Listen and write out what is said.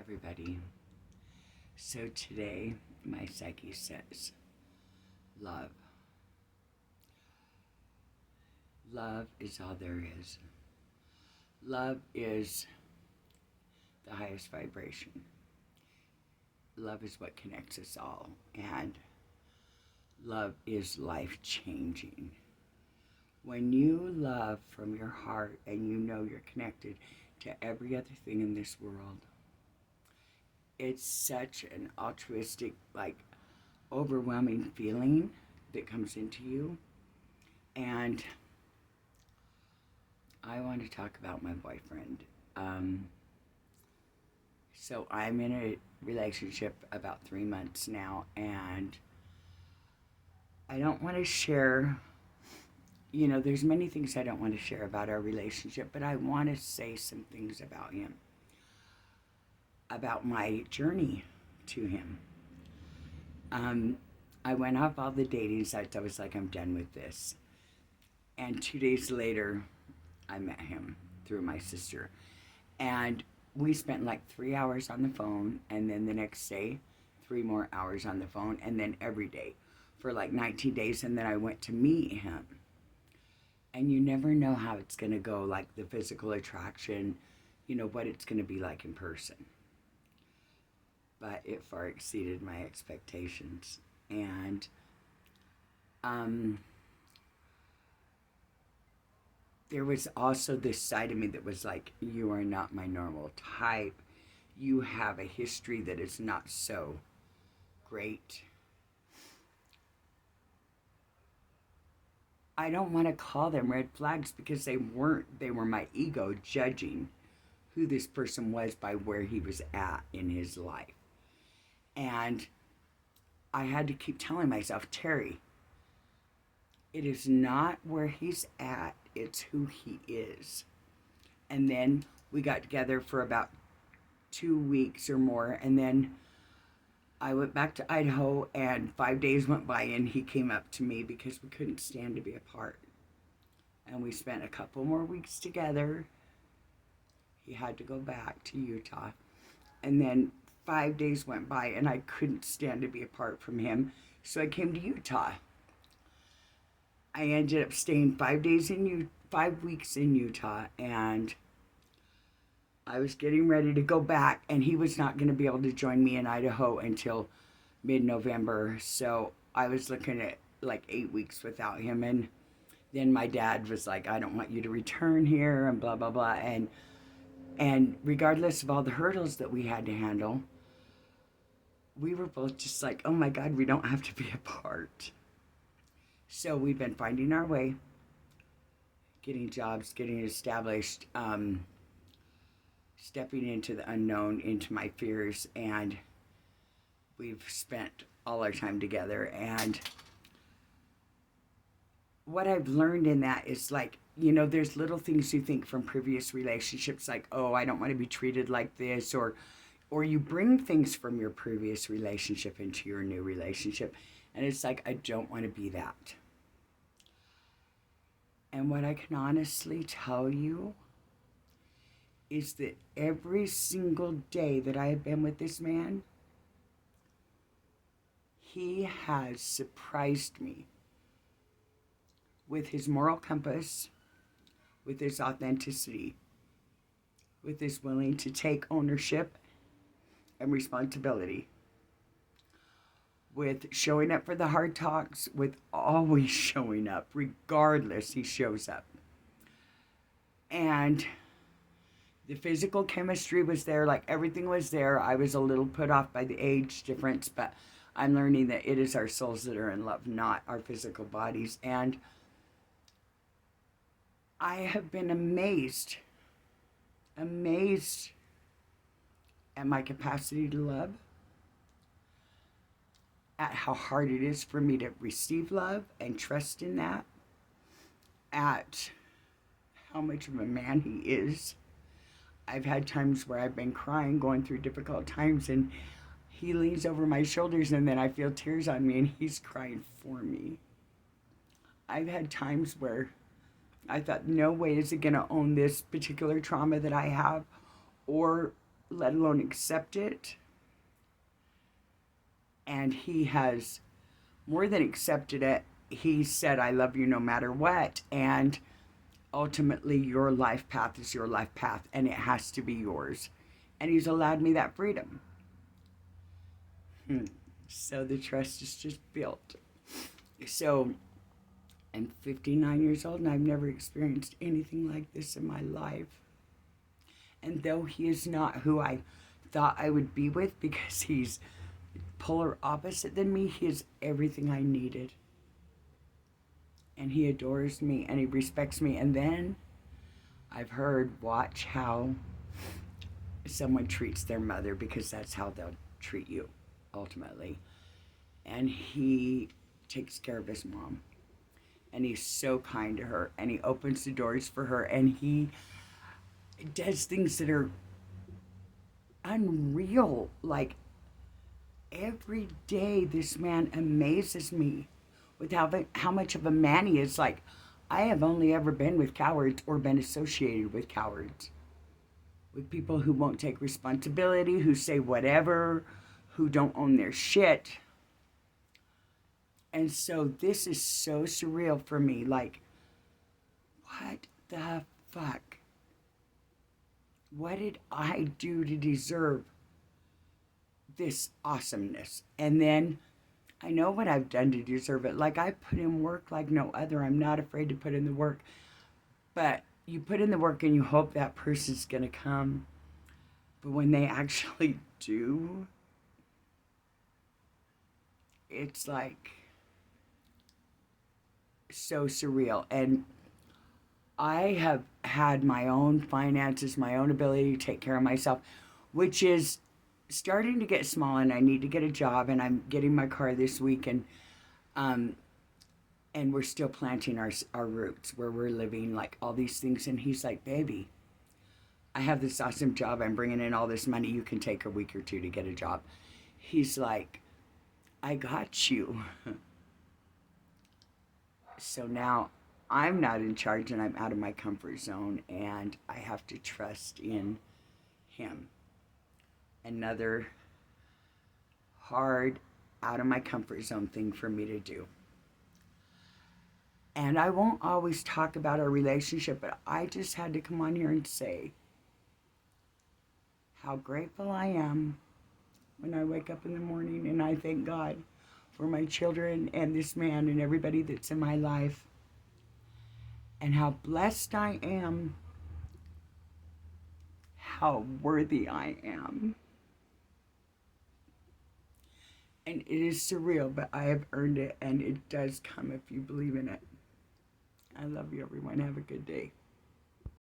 Everybody. So today, my psyche says love. Love is all there is. Love is the highest vibration. Love is what connects us all. And love is life changing. When you love from your heart and you know you're connected to every other thing in this world, it's such an altruistic, overwhelming feeling that comes into you. And I want to talk about my boyfriend. So I'm in a relationship about 3 months now, and I don't want to share, there's many things I don't want to share about our relationship, but I want to say some things about him, about my journey to him. I went off all the dating sites. I was like, I'm done with this. And 2 days later, I met him through my sister. And we spent like 3 hours on the phone, and then the next day, 3 more hours on the phone, and then every day for like 19 days. And then I went to meet him. And you never know how it's going to go, like the physical attraction, what it's going to be like in person. But it far exceeded my expectations. And there was also this side of me that was like, you are not my normal type. You have a history that is not so great. I don't want to call them red flags because they weren't. They were my ego judging who this person was by where he was at in his life. And I had to keep telling myself, Terry, it is not where he's at, it's who he is. And then we got together for about 2 weeks or more, and then I went back to Idaho, and 5 days went by, and he came up to me because we couldn't stand to be apart. And we spent a couple more weeks together. He had to go back to Utah. And then 5 days went by, and I couldn't stand to be apart from him. So I came to Utah. I ended up staying 5 weeks in Utah, and I was getting ready to go back, and he was not going to be able to join me in Idaho until mid-November. So I was looking at like 8 weeks without him. And then my dad was like, I don't want you to return here, and blah, blah, blah. And regardless of all the hurdles that we had to handle, we were both just like, oh my God, we don't have to be apart. So we've been finding our way, getting jobs, getting established, stepping into the unknown, into my fears, and we've spent all our time together. And what I've learned in that is like, there's little things you think from previous relationships, like, oh, I don't want to be treated like this, or you bring things from your previous relationship into your new relationship, and it's like, I don't want to be that. And what I can honestly tell you is that every single day that I have been with this man, he has surprised me with his moral compass, with his authenticity, with his willing to take ownership and responsibility, with showing up for the hard talks, with always showing up. Regardless, he shows up. And the physical chemistry was there, like everything was there. I was a little put off by the age difference, but I'm learning that it is our souls that are in love, not our physical bodies. And I have been amazed at my capacity to love, at how hard it is for me to receive love and trust in that, at how much of a man he is. I've had times where I've been crying, going through difficult times, and he leans over my shoulders, and then I feel tears on me, and he's crying for me. I've had times where I thought, no way is it going to own this particular trauma that I have, or let alone accept it. And he has more than accepted it. He said, I love you no matter what. And ultimately, your life path is your life path, and it has to be yours. And he's allowed me that freedom. So the trust is just built. So I'm 59 years old, and I've never experienced anything like this in my life. And though he is not who I thought I would be with, because he's polar opposite than me, he is everything I needed. And he adores me and he respects me. And then I've heard, watch how someone treats their mother, because that's how they'll treat you ultimately. And he takes care of his mom, and he's so kind to her, and he opens the doors for her, and he does things that are unreal. Like, every day this man amazes me with how much of a man he is. Like, I have only ever been with cowards, or been associated with cowards, with people who won't take responsibility, who say whatever, who don't own their shit. And so this is so surreal for me. Like, what the fuck? What did I do to deserve this awesomeness? And then I know what I've done to deserve it. Like, I put in work like no other. I'm not afraid to put in the work. But you put in the work and you hope that person's going to come. But when they actually do, it's like so surreal. And I have had my own finances, my own ability to take care of myself, which is starting to get small, and I need to get a job, and I'm getting my car this week, um and we're still planting our roots where we're living, like all these things. And he's like, baby, I have this awesome job, I'm bringing in all this money, you can take a week or two to get a job. He's like, I got you. So now I'm not in charge, and I'm out of my comfort zone, and I have to trust in him. Another hard, out of my comfort zone thing for me to do. And I won't always talk about our relationship, but I just had to come on here and say how grateful I am when I wake up in the morning, and I thank God for my children and this man and everybody that's in my life, and how blessed I am, how worthy I am. And it is surreal, but I have earned it, and it does come if you believe in it. I love you, everyone. Have a good day.